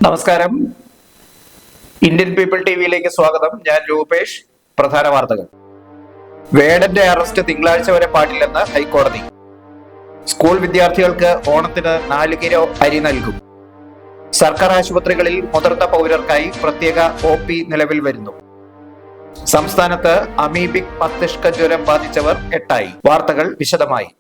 നമസ്കാരം. Indian people ടിവിയിലേക്ക് സ്വാഗതം. ഞാൻ രൂപേഷ്. പ്രധാന വാർത്തകൾ. വേടന്റെ അറസ്റ്റ് തിങ്കളാഴ്ച വരെ പാടില്ലെന്ന് ഹൈക്കോടതി. സ്കൂൾ വിദ്യാർത്ഥികൾക്ക് ഓണത്തിന് 4 കിലോ അരി നൽകും. സർക്കാർ ആശുപത്രികളിൽ മുതിർന്ന പൗരർക്കായി പ്രത്യേക OP നിലവിൽ വരുന്നു. സംസ്ഥാനത്ത് അമീബിക് മസ്തിഷ്ക ജ്വരം ബാധിച്ചവർ 8 വാർത്തകൾ വിശദമായി.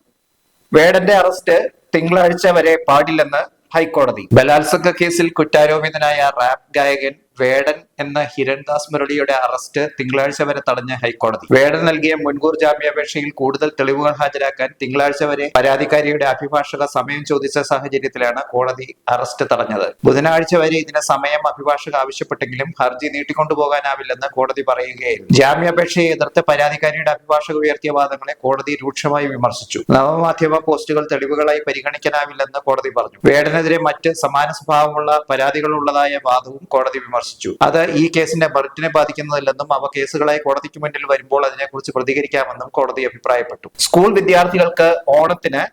വേടന്റെ അറസ്റ്റ് തിങ്കളാഴ്ച വരെ പാടില്ലെന്ന് ഹൈക്കോടതി. ബലാത്സംഗ കേസിൽ കുറ്റാരോപിതനായ റാപ്പ് ഗായകൻ വേടൻ എന്ന ഹിരൺദാസ് മുരളിയുടെ അറസ്റ്റ് തിങ്കളാഴ്ച വരെ തടഞ്ഞ ഹൈക്കോടതി. വേടൻ നൽകിയ മുൻകൂർ ജാമ്യാപേക്ഷയിൽ കൂടുതൽ തെളിവുകൾ ഹാജരാക്കാൻ തിങ്കളാഴ്ച വരെ പരാതിക്കാരിയുടെ അഭിഭാഷക സമയം ചോദിച്ച സാഹചര്യത്തിലാണ് കോടതി അറസ്റ്റ് തടഞ്ഞത്. ബുധനാഴ്ച വരെ ഇതിന് സമയം അഭിഭാഷക ആവശ്യപ്പെട്ടെങ്കിലും ഹർജി നീട്ടിക്കൊണ്ടുപോകാനാവില്ലെന്ന് കോടതി പറയുകയായിരുന്നു. ജാമ്യാപേക്ഷയെ എതിർത്ത് പരാതിക്കാരിയുടെ അഭിഭാഷക ഉയർത്തിയ വാദങ്ങളെ കോടതി രൂക്ഷമായി വിമർശിച്ചു. നവമാധ്യമ പോസ്റ്റുകൾ തെളിവുകളായി പരിഗണിക്കാനാവില്ലെന്ന് കോടതി പറഞ്ഞു. വേടനെതിരെ മറ്റ് സമാന സ്വഭാവമുള്ള പരാതികൾ ഉള്ളതായ വാദവും കോടതി വിമർശിച്ചു. അത് ഈ കേസിന്റെ മെറിറ്റിനെ ബാധിക്കുന്നതല്ലെന്നും അവ കേസുകളായി കോടതിക്ക് മുന്നിൽ വരുമ്പോൾ അതിനെക്കുറിച്ച് പ്രതികരിക്കാമെന്നും കോടതി അഭിപ്രായപ്പെട്ടു. സ്കൂൾ വിദ്യാർത്ഥികൾക്ക് ഓണത്തിന്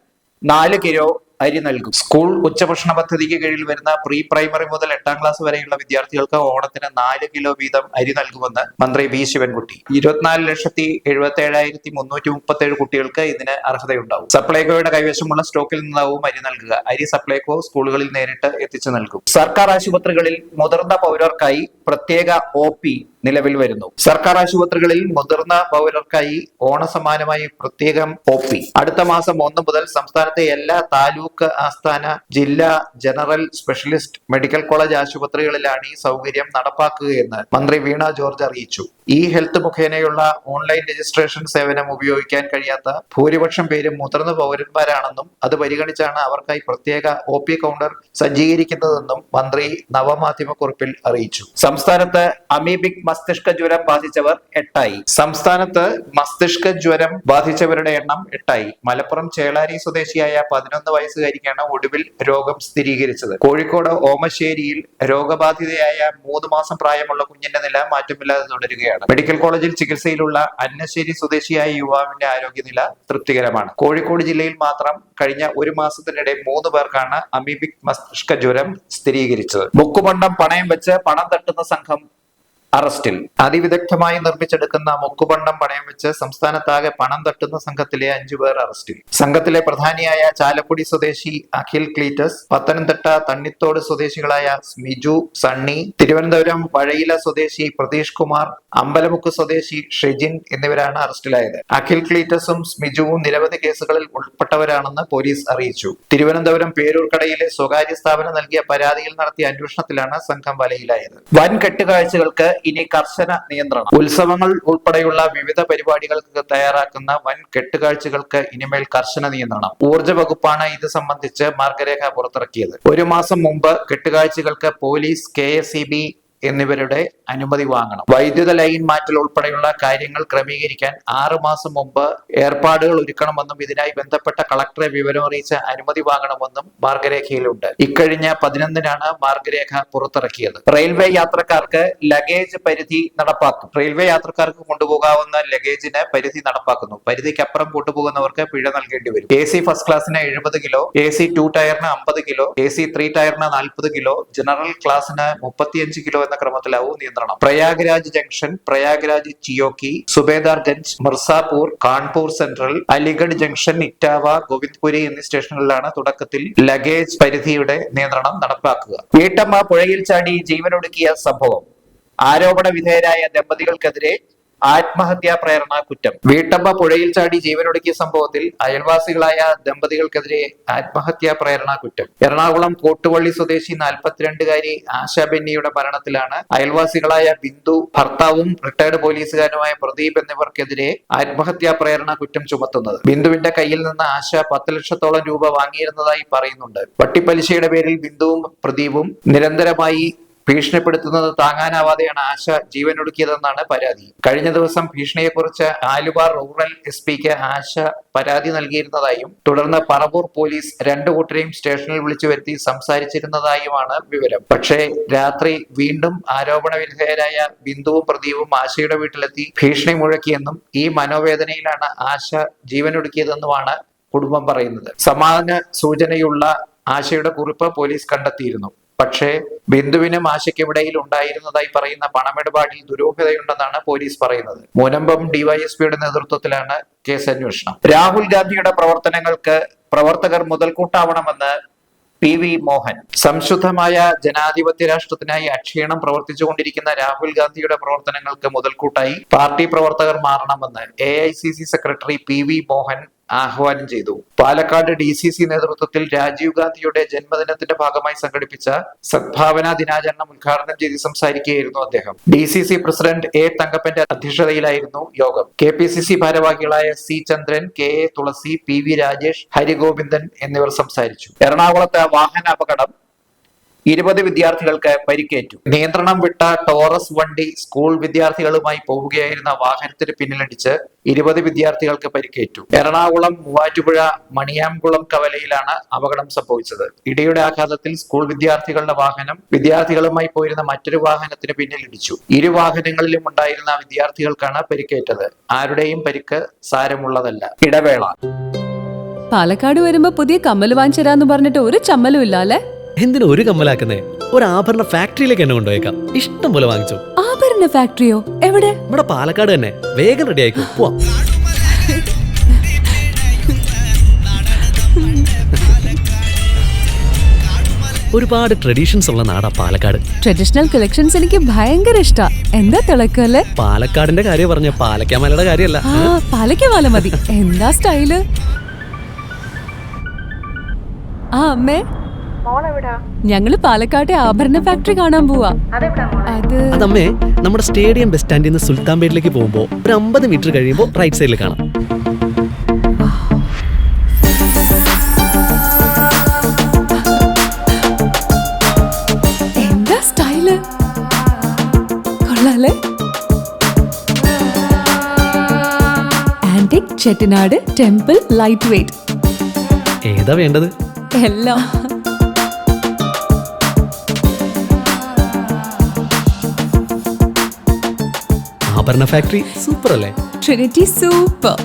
4 കിലോ അരി നൽകും. സ്കൂൾ ഉച്ചഭക്ഷണ പദ്ധതിക്ക് കീഴിൽ വരുന്ന പ്രീ പ്രൈമറി മുതൽ 8ാം ക്ലാസ് വരെയുള്ള വിദ്യാർത്ഥികൾക്ക് ഓണത്തിന് 4 കിലോ വീതം അരി നൽകുമെന്ന് മന്ത്രി വി ശിവൻകുട്ടി. 24,77,337 കുട്ടികൾക്ക് ഇതിന് അർഹതയുണ്ടാവും. സപ്ലൈകോയുടെ കൈവശമുള്ള സ്റ്റോക്കിൽ നിന്നാവും അരി നൽകുക. അരി സപ്ലൈകോ സ്കൂളുകളിൽ നേരിട്ട് എത്തിച്ചു നൽകും. സർക്കാർ ആശുപത്രികളിൽ മുതിർന്ന പൗരർക്കായി പ്രത്യേക OP നിലവിൽ വരുന്നു. സർക്കാർ ആശുപത്രികളിൽ മുതിർന്ന പൗരർക്കായി ഓണസമ്മാനമായി പ്രത്യേകം OP അടുത്ത മാസം 1 മുതൽ സംസ്ഥാനത്തെ എല്ലാ താലൂക്ക് ആസ്ഥാന ജില്ലാ ജനറൽ സ്പെഷ്യലിസ്റ്റ് മെഡിക്കൽ കോളേജ് ആശുപത്രികളിലാണ് ഈ സൗകര്യം നടപ്പാക്കുകയെന്ന് മന്ത്രി വീണ ജോർജ് അറിയിച്ചു. ഹെൽത്ത് മുഖേനയുള്ള ഓൺലൈൻ രജിസ്ട്രേഷൻ സേവനം ഉപയോഗിക്കാൻ കഴിയാത്ത ഭൂരിപക്ഷം പേരും മുതിർന്ന പൗരന്മാരാണെന്നും അത് പരിഗണിച്ചാണ് അവർക്കായി പ്രത്യേക OP കൗണ്ടർ സജ്ജീകരിക്കുന്നതെന്നും മന്ത്രി നവമാധ്യമക്കുറിപ്പിൽ അറിയിച്ചു. സംസ്ഥാനത്ത് അമീബിക് മസ്തിഷ്ക ജ്വരം ബാധിച്ചവർ 8 സംസ്ഥാനത്ത് മസ്തിഷ്ക ജ്വരം ബാധിച്ചവരുടെ എണ്ണം 8 മലപ്പുറം ചേളാരി സ്വദേശിയായ 11 വയസ്സുകാരിക്കാണ് ഒടുവിൽ രോഗം സ്ഥിരീകരിച്ചത്. കോഴിക്കോട് ഓമശ്ശേരിയിൽ രോഗബാധിതയായ 3 മാസം പ്രായമുള്ള കുഞ്ഞിന്റെ നില മാറ്റമില്ലാതെ തുടരുകയാണ്. മെഡിക്കൽ കോളേജിൽ ചികിത്സയിലുള്ള അന്നശ്ശേരി സ്വദേശിയായ യുവാവിന്റെ ആരോഗ്യനില തൃപ്തികരമാണ്. കോഴിക്കോട് ജില്ലയിൽ മാത്രം കഴിഞ്ഞ 1 മാസത്തിനിടെ 3 പേർക്കാണ് അമീബിക് മസ്തിഷ്ക ജ്വരം സ്ഥിരീകരിച്ചത്. മുക്കുപണ്ടം പണയം വെച്ച് പണം തട്ടുന്ന സംഘം അറസ്റ്റിൽ. അതിവിദഗ്ധമായി നിർമ്മിച്ചെടുക്കുന്ന മുക്കുപണ്ടം പണയം വെച്ച് സംസ്ഥാനത്താകെ പണം തട്ടുന്ന സംഘത്തിലെ 5 പേർ അറസ്റ്റിൽ. സംഘത്തിലെ പ്രധാനിയായ ചാലക്കുടി സ്വദേശി അഖിൽ ക്ലീറ്റസ്, പത്തനംതിട്ട തണ്ണിത്തോട് സ്വദേശികളായ സ്മിജു സണ്ണി, തിരുവനന്തപുരം വഴയില സ്വദേശി പ്രതീഷ് കുമാർ, അമ്പലമുക്ക് സ്വദേശി ഷെജിൻ എന്നിവരാണ് അറസ്റ്റിലായത്. അഖിൽ ക്ലീറ്റസും സ്മിജുവും നിരവധി കേസുകളിൽ ഉൾപ്പെട്ടവരാണെന്ന് പോലീസ് അറിയിച്ചു. തിരുവനന്തപുരം പേരൂർക്കടയിലെ സ്വകാര്യ സ്ഥാപനം നൽകിയ പരാതിയിൽ നടത്തിയ അന്വേഷണത്തിലാണ് സംഘം വലയിലായത്. വൻ കെട്ടുകാഴ്ചകൾക്ക് ഇനി കർശന നിയന്ത്രണം. ഉത്സവങ്ങൾ ഉൾപ്പെടെയുള്ള വിവിധ പരിപാടികൾക്ക് തയ്യാറാക്കുന്ന വൻ കെട്ടുകാഴ്ചകൾക്ക് ഇനിമേൽ കർശന നിയന്ത്രണം. ഊർജ്ജ വകുപ്പാണ് ഇത് സംബന്ധിച്ച് മാർഗരേഖ പുറത്തിറക്കിയത്. 1 മാസം മുമ്പ് കെട്ടുകാഴ്ചകൾക്ക് പോലീസ്, KSEB എന്നിവരുടെ അനുമതി വാങ്ങണം. വൈദ്യുത ലൈൻ മാറ്റൽ ഉൾപ്പെടെയുള്ള കാര്യങ്ങൾ ക്രമീകരിക്കാൻ 6 മാസം മുമ്പ് ഏർപ്പാടുകൾ ഒരുക്കണമെന്നും ഇതിനായി ബന്ധപ്പെട്ട കളക്ടറെ വിവരമറിയിച്ച് അനുമതി വാങ്ങണമെന്നും മാർഗരേഖയിലുണ്ട്. ഇക്കഴിഞ്ഞ 11-നാണ് മാർഗരേഖ പുറത്തിറക്കിയത്. റെയിൽവേ യാത്രക്കാർക്ക് ലഗേജ് പരിധി നടപ്പാക്കും. റെയിൽവേ യാത്രക്കാർക്ക് കൊണ്ടുപോകാവുന്ന ലഗേജിന് പരിധി നടപ്പാക്കുന്നു. പരിധിക്കപ്പുറം കൊണ്ടുപോകുന്നവർക്ക് പിഴ നൽകേണ്ടി വരും. AC ഫസ്റ്റ് ക്ലാസിന് 70 കിലോ, AC 2 ടയറിന് 50 കിലോ, AC 3 ടയറിന് 40 കിലോ, ജനറൽ ക്ലാസിന് 35 കിലോ എന്ന ക്രമത്തിലാവും നിയന്ത്രണം. Prayagraj Junction, Prayagraj Cheoki, Subedarganj, Mirzapur, Kanpur Central, Aligarh Junction, Etawah, Govindpuri എന്നീ സ്റ്റേഷനുകളിലാണ് തുടക്കത്തിൽ ലഗേജ് പരിധിയുടെ നിയന്ത്രണം നടപ്പാക്കുക. വീട്ടമ്മ പുഴയിൽ ചാടി ജീവനൊടുക്കിയ സംഭവം. ആരോപണ വിധേയരായ ദമ്പതികൾക്കെതിരെ ആത്മഹത്യാ പ്രേരണ കുറ്റം. വീട്ടമ്മ പുഴയിൽ ചാടി ജീവനൊടുക്കിയ സംഭവത്തിൽ അയൽവാസികളായ ദമ്പതികൾക്കെതിരെ ആത്മഹത്യാ പ്രേരണ കുറ്റം. എറണാകുളം കോട്ടുവള്ളി സ്വദേശി 42-കാരി ആശ ബെന്നിയുടെ മരണത്തിലാണ് അയൽവാസികളായ ബിന്ദു, ഭർത്താവും റിട്ടയർഡ് പോലീസുകാരനുമായ പ്രദീപ് എന്നിവർക്കെതിരെ ആത്മഹത്യാ പ്രേരണ കുറ്റം ചുമത്തുന്നത്. ബിന്ദുവിന്റെ കയ്യിൽ നിന്ന് ആശ 10 ലക്ഷത്തോളം രൂപ വാങ്ങിയിരുന്നതായി പറയുന്നുണ്ട്. വട്ടിപ്പലിശയുടെ പേരിൽ ബിന്ദുവും പ്രദീപും നിരന്തരമായി ഭീഷണിപ്പെടുത്തുന്നത് താങ്ങാനാവാതെയാണ് ആശ ജീവനൊടുക്കിയതെന്നാണ് പരാതി. കഴിഞ്ഞ ദിവസം ഭീഷണിയെക്കുറിച്ച് ആലുവ റൂറൽ SP-ക്ക് ആശ പരാതി നൽകിയിരുന്നതായും തുടർന്ന് പറവൂർ പോലീസ് 2 കൂട്ടരെയും സ്റ്റേഷനിൽ വിളിച്ചു വരുത്തി സംസാരിച്ചിരുന്നതായുമാണ് വിവരം. പക്ഷേ രാത്രി വീണ്ടും ആരോപണ വിധേയരായ ബിന്ദുവും പ്രദീപും ആശയുടെ വീട്ടിലെത്തി ഭീഷണി മുഴക്കിയെന്നും ഈ മനോവേദനയിലാണ് ആശ ജീവനൊടുക്കിയതെന്നുമാണ് കുടുംബം പറയുന്നത്. സമാന സൂചനയുള്ള ആശയുടെ കുറിപ്പ് പോലീസ് കണ്ടെത്തിയിരുന്നു. പക്ഷേ ബിന്ദുവിനും ആശയ്ക്കുമിടയിൽ ഉണ്ടായിരുന്നതായി പറയുന്ന പണമിടപാടിൽ ദുരൂഹതയുണ്ടെന്നാണ് പോലീസ് പറയുന്നത്. മുനമ്പം ഡിവൈഎസ്പിയുടെ നേതൃത്വത്തിലാണ് കേസ് അന്വേഷണം. രാഹുൽ ഗാന്ധിയുടെ പ്രവർത്തനങ്ങൾക്ക് പ്രവർത്തകർ മുതൽക്കൂട്ടാവണമെന്ന് PV മോഹൻ. സംശുദ്ധമായ ജനാധിപത്യ രാഷ്ട്രത്തിനായി അക്ഷീണം പ്രവർത്തിച്ചുകൊണ്ടിരിക്കുന്ന രാഹുൽ ഗാന്ധിയുടെ പ്രവർത്തനങ്ങൾക്ക് മുതൽക്കൂട്ടായി പാർട്ടി പ്രവർത്തകർ മാറണമെന്ന് AICC സെക്രട്ടറി PV മോഹൻ ആഹ്വാനം ചെയ്തു. പാലക്കാട് DCC നേതൃത്വത്തിൽ രാജീവ് ഗാന്ധിയുടെ ജന്മദിനത്തിന്റെ ഭാഗമായി സംഘടിപ്പിച്ച സദ്ഭാവന ദിനാചരണം ഉദ്ഘാടനം ചെയ്ത് സംസാരിക്കുകയായിരുന്നു അദ്ദേഹം. DCC പ്രസിഡന്റ് A തങ്കപ്പന്റെ അധ്യക്ഷതയിലായിരുന്നു യോഗം. KPCC ഭാരവാഹികളായ C ചന്ദ്രൻ, KA തുളസി, PV രാജേഷ്, ഹരിഗോവിന്ദൻ എന്നിവർ സംസാരിച്ചു. എറണാകുളത്ത് വാഹന അപകടം, 20 വിദ്യാർത്ഥികൾക്ക് പരിക്കേറ്റു. നിയന്ത്രണം വിട്ട ടോറസ് വണ്ടി സ്കൂൾ വിദ്യാർത്ഥികളുമായി പോവുകയായിരുന്ന വാഹനത്തിന് പിന്നിലിടിച്ച് 20 വിദ്യാർത്ഥികൾക്ക് പരിക്കേറ്റു. എറണാകുളം മൂവാറ്റുപുഴ മണിയാംകുളം കവലയിലാണ് അപകടം സംഭവിച്ചത്. ഇടിയുടെ ആഘാതത്തിൽ സ്കൂൾ വിദ്യാർത്ഥികളുടെ വാഹനം വിദ്യാർത്ഥികളുമായി പോയിരുന്ന മറ്റൊരു വാഹനത്തിന് പിന്നിലിടിച്ചു. ഇരു വാഹനങ്ങളിലും ഉണ്ടായിരുന്ന വിദ്യാർത്ഥികൾക്കാണ് പരിക്കേറ്റത്. ആരുടെയും പരിക്ക് സാരമുള്ളതല്ല. ഇടവേള. പാലക്കാട് വരുമ്പോ പുതിയ കമ്മൽ വാങ്ങിച്ചരാന്ന് പറഞ്ഞിട്ട് ഒരു ചമ്മലും ഇല്ല അല്ലെ? എന്തിനാ ഒരു കമ്മലാക്കുന്നേ? ഒരു ആഭരണ ഫാക്ടറിയിലേക്ക് എന്നെ കൊണ്ടുപോയേക്കാം. ഇഷ്ടം പോലെ വാങ്ങിച്ചു. ആഭരണ ഫാക്ടറിയോ? എവിടെ? ഇവിടെ പാലക്കാട് തന്നെ. വേഗം റെഡി ആയിക്കോ, പോവാം. ഒരുപാട് ട്രഡീഷൻസ് ഉള്ള നാടാ പാലക്കാട്. ട്രഡീഷണൽ കളക്ഷൻസ് എനിക്ക് ഭയങ്കര ഇഷ്ടാ. എന്താ തിളക്കല്ലേ? പാലക്കാടിന്റെ കാര്യം പറഞ്ഞ പാലക്കാമലയുടെ കാര്യമല്ല. പാലക്കാമല മതി. എന്താ സ്റ്റൈല്? അമ്മേ, ഞങ്ങള് പാലക്കാട്ടെ ആഭരണ ഫാക്ടറി കാണാൻ പോവാ. അതമ്മേ, നമ്മുടെ സ്റ്റേഡിയം ബസ് സ്റ്റാൻഡിൽ നിന്ന് സുൽത്താൻപേട്ടിലേക്ക് പോകുമ്പോ ഒരു 50 മീറ്റർ കഴിയുമ്പോ റൈറ്റ് സൈഡിൽ കാണാം. എന്താ സ്റ്റൈല്? കൊള്ളാലേ? Antique Chettinad temple light weight. ഏതാ വേണ്ടത്? എല്ലാം. ആഭരണ ഫാക്ടറി സൂപ്പർ അല്ലേ? Trinity super.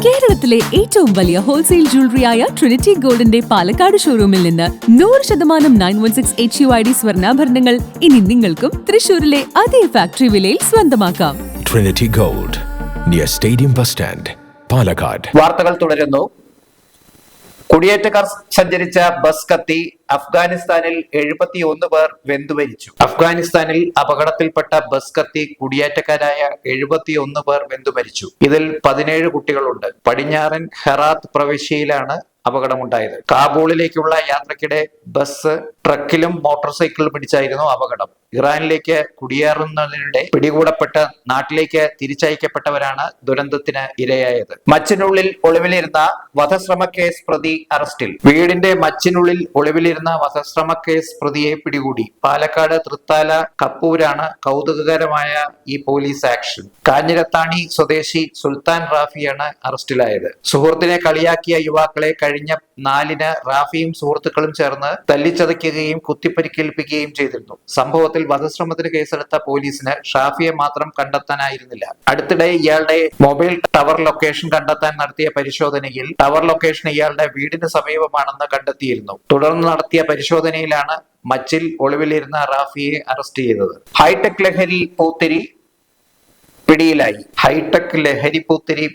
കേരളത്തിലെ ഏറ്റവും വലിയ ഹോൾസെയിൽ ജ്വല്ലറിയായ ട്രിനിറ്റി ഗോൾഡിന്റെ പാലക്കാട് ഷോറൂമിൽ നിന്ന് 100% 916 HUID സ്വർണ്ണാഭരണങ്ങൾ ഇനി നിങ്ങൾക്കും തൃശൂരിലെ അതേ ഫാക്ടറി വിലയിൽ സ്വന്തമാക്കാം. Trinity gold, near stadium bus stand, Palakkad. വാർത്തകൾ തുടരുന്നു. കുടിയേറ്റക്കാർ സഞ്ചരിച്ച ബസ് കത്തി അഫ്ഗാനിസ്ഥാനിൽ 71 പേർ വെന്തുമരിച്ചു. അഫ്ഗാനിസ്ഥാനിൽ അപകടത്തിൽപ്പെട്ട ബസ് കത്തി കുടിയേറ്റക്കാരായ 71 പേർ വെന്തുമരിച്ചു. ഇതിൽ 17 കുട്ടികളുണ്ട്. പടിഞ്ഞാറൻ ഹെറാത്ത് പ്രവിശ്യയിലാണ് അപകടമുണ്ടായത്. കാബൂളിലേക്കുള്ള യാത്രക്കിടെ ബസ് ട്രക്കിലും മോട്ടോർ സൈക്കിളിലും പിടിച്ചായിരുന്നു അപകടം. ഇറാനിലേക്ക് കുടിയേറുന്നതിനിടെ പിടികൂടപ്പെട്ട് നാട്ടിലേക്ക് തിരിച്ചയക്കപ്പെട്ടവരാണ് ദുരന്തത്തിന് ഇരയായത്. മച്ചിനുള്ളിൽ ഒളിവിലിരുന്ന വധശ്രമ കേസ് പ്രതി അറസ്റ്റിൽ. വീടിന്റെ മച്ചിനുള്ളിൽ ഒളിവിലിരുന്ന വധശ്രമ കേസ് പ്രതിയെ പിടികൂടി. പാലക്കാട് തൃത്താല കപ്പൂരാണ് കൗതുകകരമായ ഈ പോലീസ് ആക്ഷൻ. കാഞ്ഞിരത്താണി സ്വദേശി സുൽത്താൻ റാഫിയാണ് അറസ്റ്റിലായത്. സുഹൃത്തിനെ കളിയാക്കിയ യുവാക്കളെ കഴിഞ്ഞ 4-ന് റാഫിയും സുഹൃത്തുക്കളും ചേർന്ന് തല്ലിച്ചതയ്ക്കുകയും കുത്തിപ്പരിക്കേൽപ്പിക്കുകയും ചെയ്തിരുന്നു. സംഭവത്തിൽ വധശ്രമത്തിന് കേസെടുത്ത പോലീസിന് ഷാഫിയെ മാത്രം കണ്ടെത്താനായിരുന്നില്ല. അടുത്തിടെ ഇയാളുടെ മൊബൈൽ ടവർ ലൊക്കേഷൻ കണ്ടെത്താൻ നടത്തിയ പരിശോധനയിൽ ടവർ ലൊക്കേഷൻ ഇയാളുടെ വീടിന് സമീപമാണെന്ന് കണ്ടെത്തിയിരുന്നു. തുടർന്ന് നടത്തിയ പരിശോധനയിലാണ് മച്ചിൽ ഒളിവിലിരുന്ന റാഫിയെ അറസ്റ്റ് ചെയ്തത്. ഹൈടെക് ലഹരി പൂത്തിരി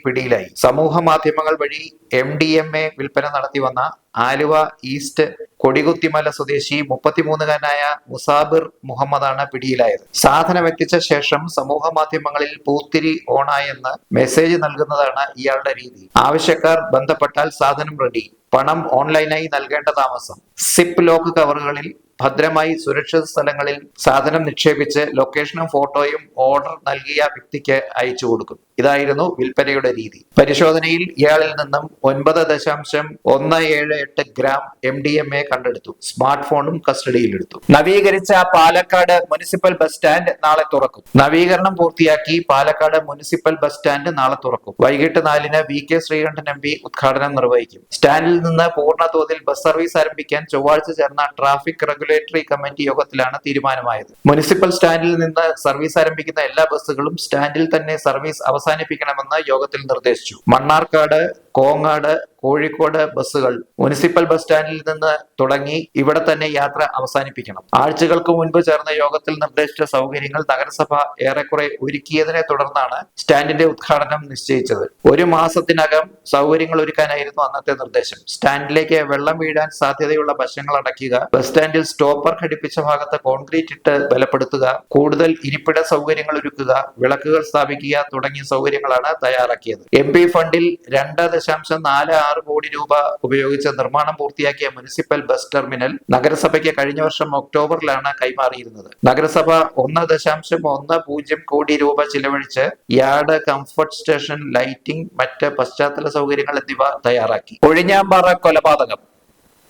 പിടിയിലായി. സമൂഹ മാധ്യമങ്ങൾ വഴി MDMA വിൽപ്പന നടത്തി വന്ന ആലുവ ഈസ്റ്റ് കൊടികുത്തിമല സ്വദേശി 33-കാരനായ മുസാബിർ മുഹമ്മദാണ് പിടിയിലായത്. സാധനം എത്തിച്ച ശേഷം സമൂഹ മാധ്യമങ്ങളിൽ പൂത്തിരി ഓണായെന്ന് മെസ്സേജ് നൽകുന്നതാണ് ഇയാളുടെ രീതി. ആവശ്യക്കാർ ബന്ധപ്പെട്ടാൽ സാധനം റെഡി. പണം ഓൺലൈനായി നൽകേണ്ട താമസം. സിപ്പ് ലോക്ക് കവറുകളിൽ ഭദ്രമായി സുരക്ഷിത സ്ഥലങ്ങളിൽ സാധനം നിക്ഷേപിച്ച് ലൊക്കേഷനും ഫോട്ടോയും ഓർഡർ നൽകിയ വ്യക്തിക്ക് അയച്ചു കൊടുക്കും. ഇതായിരുന്നു വിൽപ്പനയുടെ രീതി. പരിശോധനയിൽ ഇയാളിൽ നിന്നും 9.178 ഗ്രാം MDMA കണ്ടെടുത്തു. സ്മാർട്ട് ഫോണും കസ്റ്റഡിയിലെടുത്തു. നവീകരിച്ച പാലക്കാട് മുനിസിപ്പൽ ബസ് സ്റ്റാൻഡ് നാളെ തുറക്കും. നവീകരണം പൂർത്തിയാക്കി പാലക്കാട് മുനിസിപ്പൽ ബസ് സ്റ്റാൻഡ് നാളെ തുറക്കും. വൈകിട്ട് 4-ന് VK ശ്രീകണ്ഠൻ MP ഉദ്ഘാടനം നിർവഹിക്കും. സ്റ്റാൻഡിൽ നിന്ന് പൂർണ്ണതോതിൽ ബസ് സർവീസ് ആരംഭിക്കാൻ ചൊവ്വാഴ്ച ചേർന്ന ട്രാഫിക് റെഗുലേറ്ററി കമ്മിറ്റി യോഗത്തിലാണ് തീരുമാനമായത്. മുനിസിപ്പൽ സ്റ്റാൻഡിൽ നിന്ന് സർവീസ് ആരംഭിക്കുന്ന എല്ലാ ബസ്സുകളും സ്റ്റാൻഡിൽ തന്നെ സർവീസ് അവസാനിപ്പിക്കണമെന്ന് യോഗത്തിൽ നിർദ്ദേശിച്ചു. മണ്ണാർക്കാട്, കോങ്ങാട്, കോഴിക്കോട് ബസ്സുകൾ മുനിസിപ്പൽ ബസ് സ്റ്റാൻഡിൽ നിന്ന് തുടങ്ങി ഇവിടെ തന്നെ യാത്ര അവസാനിപ്പിക്കണം. ആഴ്ചകൾക്ക് മുൻപ് ചേർന്ന യോഗത്തിൽ നിർദ്ദേശിച്ച സൗകര്യങ്ങൾ നഗരസഭ ഏറെക്കുറെ ഒരുക്കിയതിനെ തുടർന്നാണ് സ്റ്റാൻഡിന്റെ ഉദ്ഘാടനം നിശ്ചയിച്ചത്. 1 മാസത്തിനകം സൗകര്യങ്ങൾ ഒരുക്കാനായിരുന്നു അന്നത്തെ നിർദ്ദേശം. സ്റ്റാൻഡിലേക്ക് വെള്ളം വീഴാൻ സാധ്യതയുള്ള വശങ്ങൾ അടയ്ക്കുക, ബസ് സ്റ്റാൻഡിൽ സ്റ്റോപ്പർ ഘടിപ്പിച്ച ഭാഗത്ത് കോൺക്രീറ്റ് ഇട്ട് ബലപ്പെടുത്തുക, കൂടുതൽ ഇരിപ്പിട സൗകര്യങ്ങൾ ഒരുക്കുക, വിളക്കുകൾ സ്ഥാപിക്കുക തുടങ്ങിയ സൗകര്യങ്ങളാണ് തയ്യാറാക്കിയത്. MP ഫണ്ടിൽ 2.46 കോടി രൂപ ഉപയോഗിച്ച് നിർമ്മാണം പൂർത്തിയാക്കിയ മുനിസിപ്പൽ ബസ് ടെർമിനൽ നഗരസഭയ്ക്ക് കഴിഞ്ഞ വർഷം ഒക്ടോബറിലാണ് കൈമാറിയിരുന്നത്. നഗരസഭ 1.10 കോടി രൂപ ചിലവഴിച്ച് യാർഡ്, കംഫർട്ട് സ്റ്റേഷൻ, ലൈറ്റിംഗ്, മറ്റ് പശ്ചാത്തല സൗകര്യങ്ങൾ എന്നിവ തയ്യാറാക്കി. ഒഴിഞ്ഞാമ്പാറ കൊലപാതകം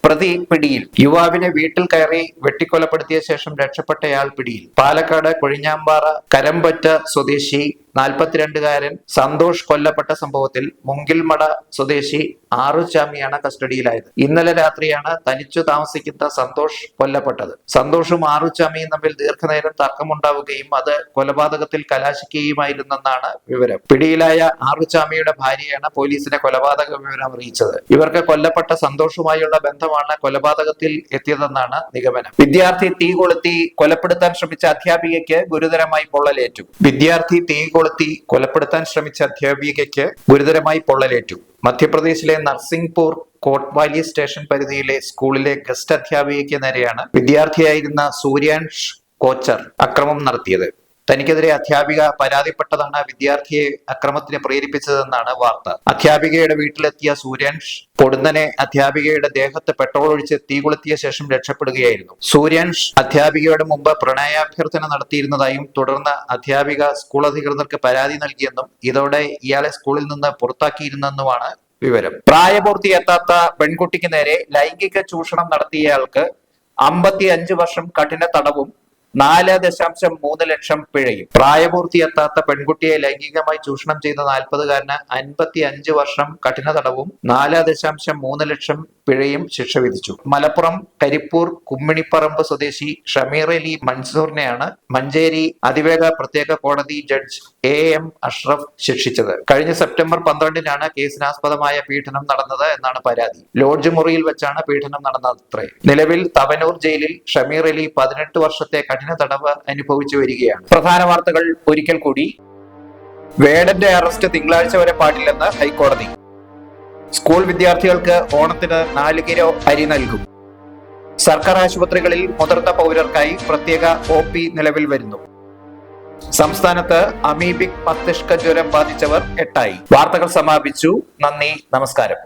പ്രതി പിടിയിൽ. യുവാവിനെ വീട്ടിൽ കയറി വെട്ടിക്കൊലപ്പെടുത്തിയ ശേഷം രക്ഷപ്പെട്ടയാൾ പിടിയിൽ. പാലക്കാട് കൊഴിഞ്ഞാമ്പാറ കരമ്പറ്റ സ്വദേശി 42-കാരൻ സന്തോഷ് കൊല്ലപ്പെട്ട സംഭവത്തിൽ മുങ്കിൽമട സ്വദേശി ആറുചാമിയാണ് കസ്റ്റഡിയിലായത്. ഇന്നലെ രാത്രിയാണ് തനിച്ചു താമസിക്കുന്ന സന്തോഷ് കൊല്ലപ്പെട്ടത്. സന്തോഷും ആറുചാമിയും തമ്മിൽ ദീർഘനേരം തർക്കമുണ്ടാവുകയും അത് കൊലപാതകത്തിൽ കലാശിക്കുകയുമായിരുന്നെന്നാണ് വിവരം. പിടിയിലായ ആറുചാമിയുടെ ഭാര്യയാണ് പോലീസിനെ കൊലപാതക വിവരം അറിയിച്ചത്. ഇവർക്ക് കൊല്ലപ്പെട്ട സന്തോഷുമായുള്ള ബന്ധമാണ് കൊലപാതകത്തിൽ എത്തിയതെന്നാണ് നിഗമനം. വിദ്യാർത്ഥി തീ കൊളുത്തി കൊലപ്പെടുത്താൻ ശ്രമിച്ച അധ്യാപികയ്ക്ക് ഗുരുതരമായി പൊള്ളലേറ്റു. മധ്യപ്രദേശിലെ നർസിംഗ്പൂർ കോട്ട്വാലി സ്റ്റേഷൻ പരിധിയിലെ സ്കൂളിലെ ഗസ്റ്റ് അധ്യാപികയ്ക്ക് നേരെയാണ് വിദ്യാർത്ഥിയായിരുന്ന സൂര്യാൻഷ് കോച്ചർ അക്രമം നടത്തിയത്. തനിക്കെതിരെ അധ്യാപിക പരാതിപ്പെട്ടതാണ് വിദ്യാർത്ഥിയെ അക്രമത്തിന് പ്രേരിപ്പിച്ചതെന്നാണ് വാർത്ത. അധ്യാപികയുടെ വീട്ടിലെത്തിയ സൂര്യാൻഷ് പൊടുന്നനെ അധ്യാപികയുടെ ദേഹത്ത് പെട്രോൾ ഒഴിച്ച് തീ കൊളുത്തിയ ശേഷം രക്ഷപ്പെടുകയായിരുന്നു. സൂര്യാൻഷ് അധ്യാപികയുടെ മുമ്പ് പ്രണയാഭ്യർത്ഥന നടത്തിയിരുന്നതായും തുടർന്ന് അധ്യാപിക സ്കൂൾ അധികൃതർക്ക് പരാതി നൽകിയെന്നും ഇതോടെ ഇയാളെ സ്കൂളിൽ നിന്ന് പുറത്താക്കിയിരുന്നെന്നുമാണ് വിവരം. പ്രായപൂർത്തിയെത്താത്ത പെൺകുട്ടിക്ക് നേരെ ലൈംഗിക ചൂഷണം നടത്തിയയാൾക്ക് 55 വർഷം കഠിന തടവും 4.3 ലക്ഷം പിഴയും. പ്രായപൂർത്തിയെത്താത്ത പെൺകുട്ടിയെ ലൈംഗികമായി ചൂഷണം ചെയ്ത 40-കാരന് 55 വർഷം കഠിന തടവും 4.3 ലക്ഷം പിഴയും ശിക്ഷ വിധിച്ചു. മലപ്പുറം കരിപ്പൂർ കുമ്മിണിപ്പറമ്പ് സ്വദേശി ഷമീർ അലി മൻസൂറിനെയാണ് മഞ്ചേരി അതിവേഗ പ്രത്യേക കോടതി ജഡ്ജ് AM അഷ്റഫ് ശിക്ഷിച്ചത്. കഴിഞ്ഞ സെപ്റ്റംബർ 12-നാണ് കേസിനാസ്പദമായ പീഡനം നടന്നത് എന്നാണ് പരാതി. ലോഡ്ജ് മുറിയിൽ വെച്ചാണ് പീഡനം നടന്നതത്രേ. നിലവിൽ തവനൂർ ജയിലിൽ ഷമീർ അലി 18 വർഷത്തെ കഠിന തടവ് അനുഭവിച്ചു വരികയാണ്. പ്രധാന വാർത്തകൾ ഒരിക്കൽ കൂടി. വേടന്റെ അറസ്റ്റ് തിങ്കളാഴ്ച വരെ പാടില്ലെന്ന് ഹൈക്കോടതി. സ്കൂൾ വിദ്യാർത്ഥികൾക്ക് ഓണത്തിന് 4 കിലോ അരി നൽകും. സർക്കാർ ആശുപത്രികളിൽ മുതിർന്ന പൗരർക്കായി പ്രത്യേക OP നിലവിൽ വരുന്നു. സംസ്ഥാനത്ത് അമീബിക് മസ്തിഷ്ക ജ്വരം ബാധിച്ചവർ 8 ആയി. വാർത്തകൾ സമാപിച്ചു. നന്ദി, നമസ്കാരം.